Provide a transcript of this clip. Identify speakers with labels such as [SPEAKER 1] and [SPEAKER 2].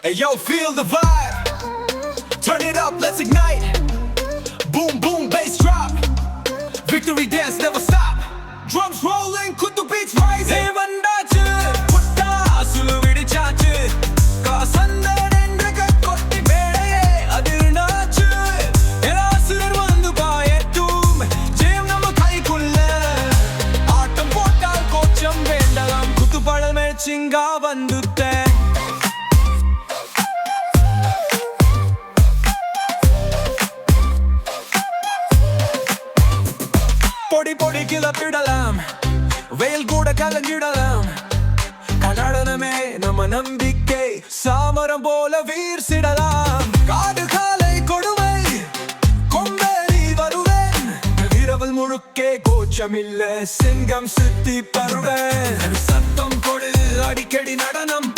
[SPEAKER 1] Hey yo, feel the vibe. Turn it up, let's ignite. Boom, boom, bass drop. Victory dance, never stop. Drums rolling, kutu beats rising. Vandachu, puttasulu vidichachu. Kasandendra kotti melaye adirnachu. Elasur vandu paayetum. Jayam nama kaikulla. Aatam pottal kocham vendalam. Kutu padal merchinga vandutte. பொடி பொடி கிளப்பிடலாம் வெயில் கூட கலங்கிடலாம் கலாடனமே நம்ம நம்பிக்கை சாமரம் போல வீர்சிடலாம் காடு காலை கொடுமை கொம்பேறி வருவேன் இரவல் முழுக்கே கோச்சமில்ல சிங்கம் சுத்தி பருவேன் சத்தம் கொடு அடிக்கடி நடனம்